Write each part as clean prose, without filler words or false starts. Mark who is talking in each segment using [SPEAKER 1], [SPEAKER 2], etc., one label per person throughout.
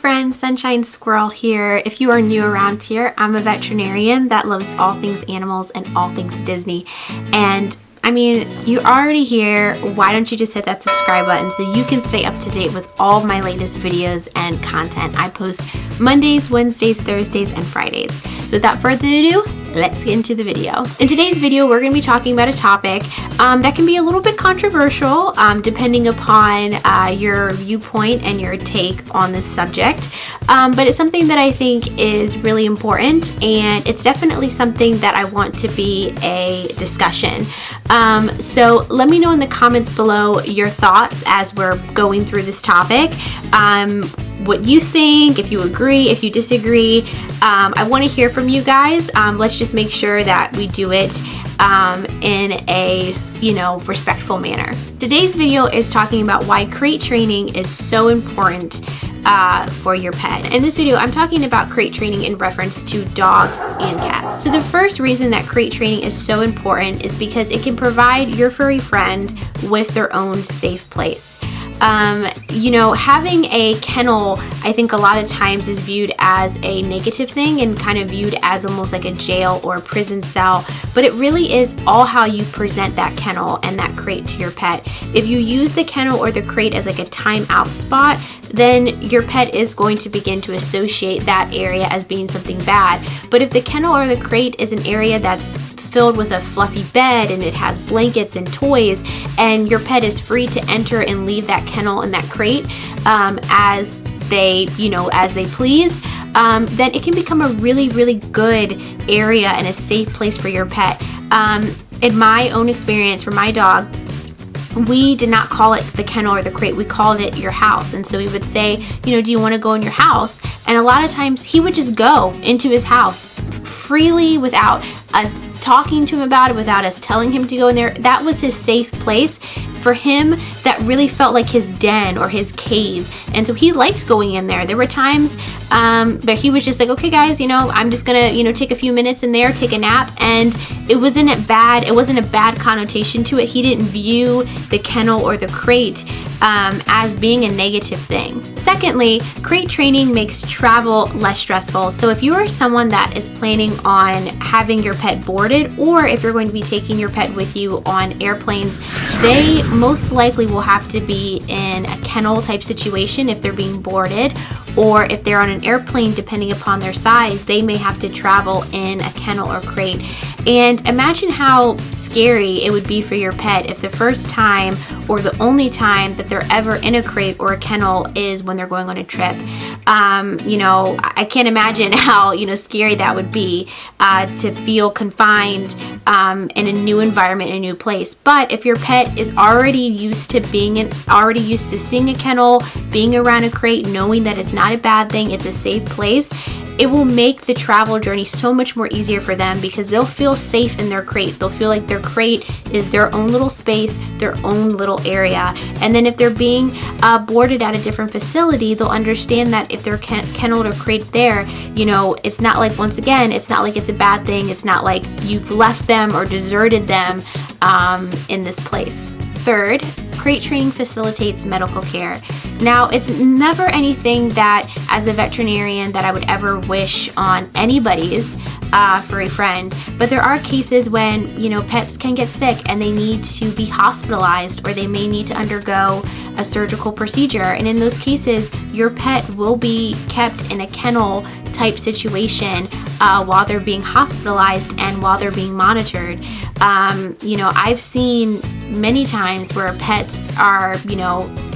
[SPEAKER 1] friends, Sunshine Squirrel here. If you are new around here, I'm a veterinarian that loves all things animals and all things Disney. And I mean, you're already here. Why don't you just hit that subscribe button so you can stay up to date with all of my latest videos and content. I post Mondays, Wednesdays, Thursdays, and Fridays. So without further ado, let's get into the video. In today's video, we're going to be talking about a topic that can be a little bit controversial depending upon your viewpoint and your take on this subject. But it's something that I think is really important, and it's definitely something that I want to be a discussion. So let me know in the comments below your thoughts as we're going through this topic. What you think, if you agree, if you disagree. I want to hear from you guys. Let's just make sure that we do it in a, respectful manner. Today's video is talking about why crate training is so important for your pet. In this video, I'm talking about crate training in reference to dogs and cats. So the first reason that crate training is so important is because it can provide your furry friend with their own safe place. Having a kennel, I think a lot of times is viewed as a negative thing and kind of viewed as almost like a jail or a prison cell, but it really is all how you present that kennel and that crate to your pet. If you use the kennel or the crate as like a timeout spot, then your pet is going to begin to associate that area as being something bad. But if the kennel or the crate is an area that's filled with a fluffy bed and it has blankets and toys, and your pet is free to enter and leave that kennel and that crate as they please, then it can become a really, really good area and a safe place for your pet. In my own experience for my dog, we did not call it the kennel or the crate. We called it your house. And so we would say, do you want to go in your house? And a lot of times he would just go into his house freely without us talking to him about it, without us telling him to go in there. That was his safe place. For him, that really felt like his den or his cave. And so he liked going in there. There were times but he was just like, okay guys, I'm just gonna, take a few minutes in there, take a nap. And it wasn't a bad connotation to it. He didn't view the kennel or the crate as being a negative thing. Secondly, crate training makes travel less stressful. So if you are someone that is planning on having your pet boarded, or if you're going to be taking your pet with you on airplanes, they most likely will have to be in a kennel type situation if they're being boarded, or if they're on an airplane, depending upon their size, they may have to travel in a kennel or crate. And imagine how scary it would be for your pet if the first time or the only time that they're ever in a crate or a kennel is when they're going on a trip. I can't imagine how, scary that would be to feel confined in a new environment, in a new place. But if your pet is already used to seeing a kennel, being around a crate, knowing that it's not a bad thing, it's a safe place, it will make the travel journey so much more easier for them because they'll feel safe in their crate. They'll feel like their crate is their own little space, their own little area. And then if they're being boarded at a different facility, they'll understand that if they're kenneled or crate there, it's not like, once again, it's not like it's a bad thing. It's not like you've left them or deserted them in this place. Third, crate training facilitates medical care. Now, it's never anything that, as a veterinarian, that I would ever wish on anybody's furry friend, but there are cases when, pets can get sick and they need to be hospitalized, or they may need to undergo a surgical procedure. And in those cases, your pet will be kept in a kennel type situation while they're being hospitalized and while they're being monitored. I've seen many times where pets are,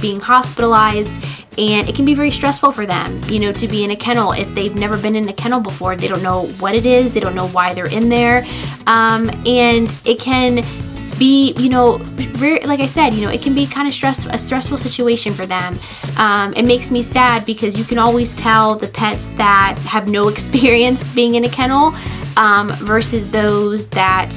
[SPEAKER 1] being hospitalized, and it can be very stressful for them, to be in a kennel. If they've never been in a kennel before, they don't know what it is, they don't know why they're in there, and it can be, like I said, it can be kind of a stressful situation for them. It makes me sad because you can always tell the pets that have no experience being in a kennel versus those that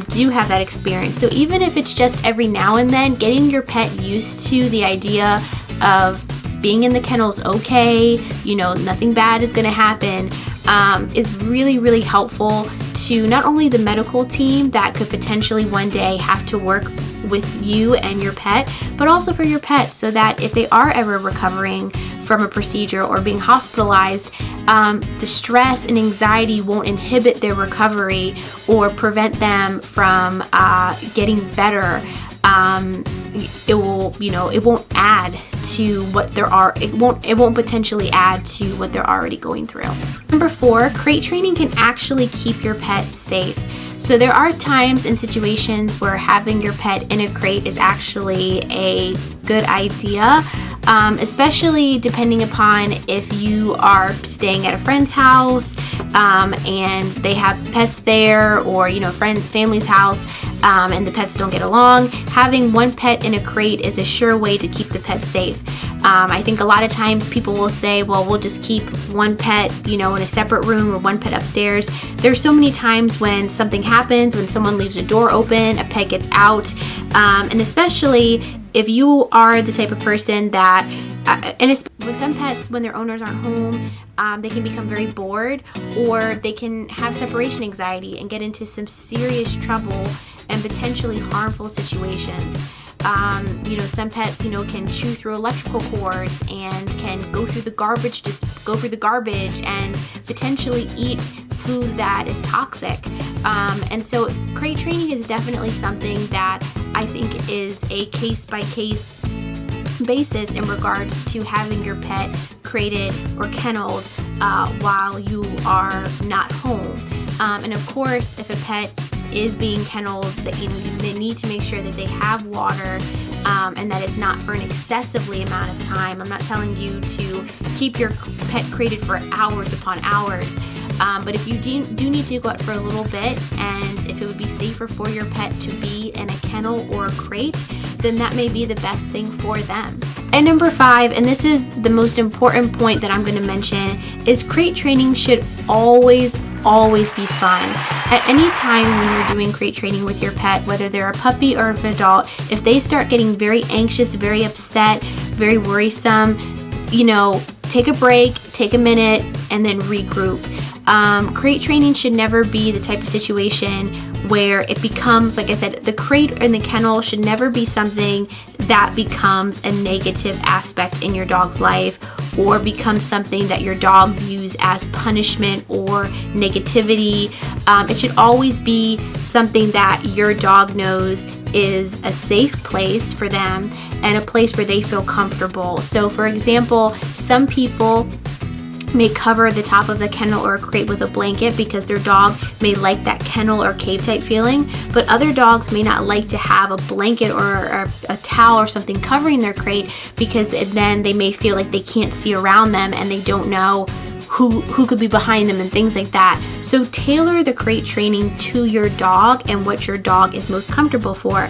[SPEAKER 1] do have that experience. So even if it's just every now and then, getting your pet used to the idea of being in the kennel is okay, nothing bad is going to happen, is really, really helpful to not only the medical team that could potentially one day have to work with you and your pet, but also for your pet, so that if they are ever recovering from a procedure or being hospitalized, the stress and anxiety won't inhibit their recovery or prevent them from getting better. It won't add to what it won't potentially add to what they're already going through. Number 4, crate training can actually keep your pet safe. So there are times and situations where having your pet in a crate is actually a good idea, especially depending upon if you are staying at a friend's house and they have pets there, or family's house, and the pets don't get along. Having one pet in a crate is a sure way to keep the pet safe. I think a lot of times people will say, well, we'll just keep one pet, in a separate room, or one pet upstairs. There's so many times when something happens, when someone leaves a door open, a pet gets out, and especially if you are the type of person that, and with some pets, when their owners aren't home, they can become very bored, or they can have separation anxiety and get into some serious trouble and potentially harmful situations. Some pets, can chew through electrical cords and can go through the garbage and potentially eat food that is toxic. And so crate training is definitely something that I think is a case-by-case basis in regards to having your pet crated or kenneled while you are not home. And of course, if a pet is being kenneled, that you need to make sure that they have water, and that it's not for an excessively amount of time. I'm not telling you to keep your pet crated for hours upon hours, but if you do need to go out for a little bit, and if it would be safer for your pet to be in a kennel or a crate, then that may be the best thing for them. And number 5, and this is the most important point that I'm going to mention, is crate training should always be fun. At any time when you're doing crate training with your pet, whether they're a puppy or an adult, if they start getting very anxious, very upset, very worrisome, take a break, take a minute, and then regroup. Crate training should never be the type of situation where it becomes, like I said, the crate and the kennel should never be something that becomes a negative aspect in your dog's life, or becomes something that your dog views as punishment or negativity. It should always be something that your dog knows is a safe place for them and a place where they feel comfortable. So for example, some people may cover the top of the kennel or a crate with a blanket because their dog may like that kennel or cave type feeling, but other dogs may not like to have a blanket or a towel or something covering their crate, because then they may feel like they can't see around them and they don't know who could be behind them and things like that. So tailor the crate training to your dog and what your dog is most comfortable for.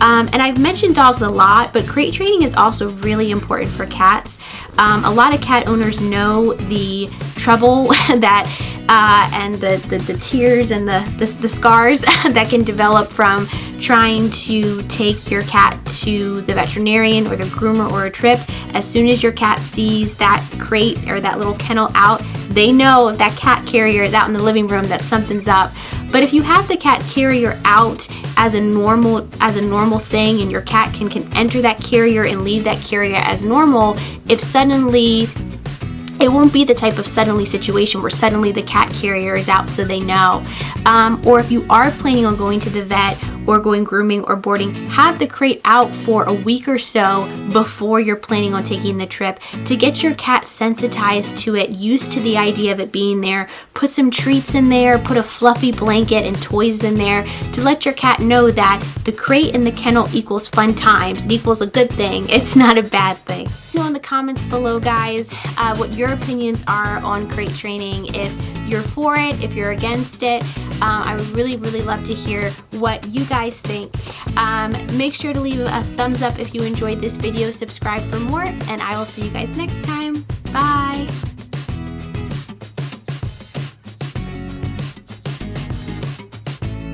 [SPEAKER 1] And I've mentioned dogs a lot, but crate training is also really important for cats. A lot of cat owners know the trouble that and the tears and the scars that can develop from trying to take your cat to the veterinarian or the groomer or a trip. As soon as your cat sees that crate or that little kennel out, they know if that cat carrier is out in the living room that something's up. But if you have the cat carrier out as a normal thing, and your cat can enter that carrier and leave that carrier as normal, if suddenly it won't be the type of suddenly situation where suddenly the cat carrier is out so they know. Or if you are planning on going to the vet or going grooming or boarding, have the crate out for a week or so before you're planning on taking the trip to get your cat sensitized to it, used to the idea of it being there. Put some treats in there, put a fluffy blanket and toys in there to let your cat know that the crate and the kennel equals fun times. It equals a good thing. It's not a bad thing. Know in the comments below, guys, what your opinions are on crate training. If you're for it, if you're against it. I would really love to hear what you guys think. Make sure to leave a thumbs up if you enjoyed this video, subscribe for more, and I will see you guys next time. Bye!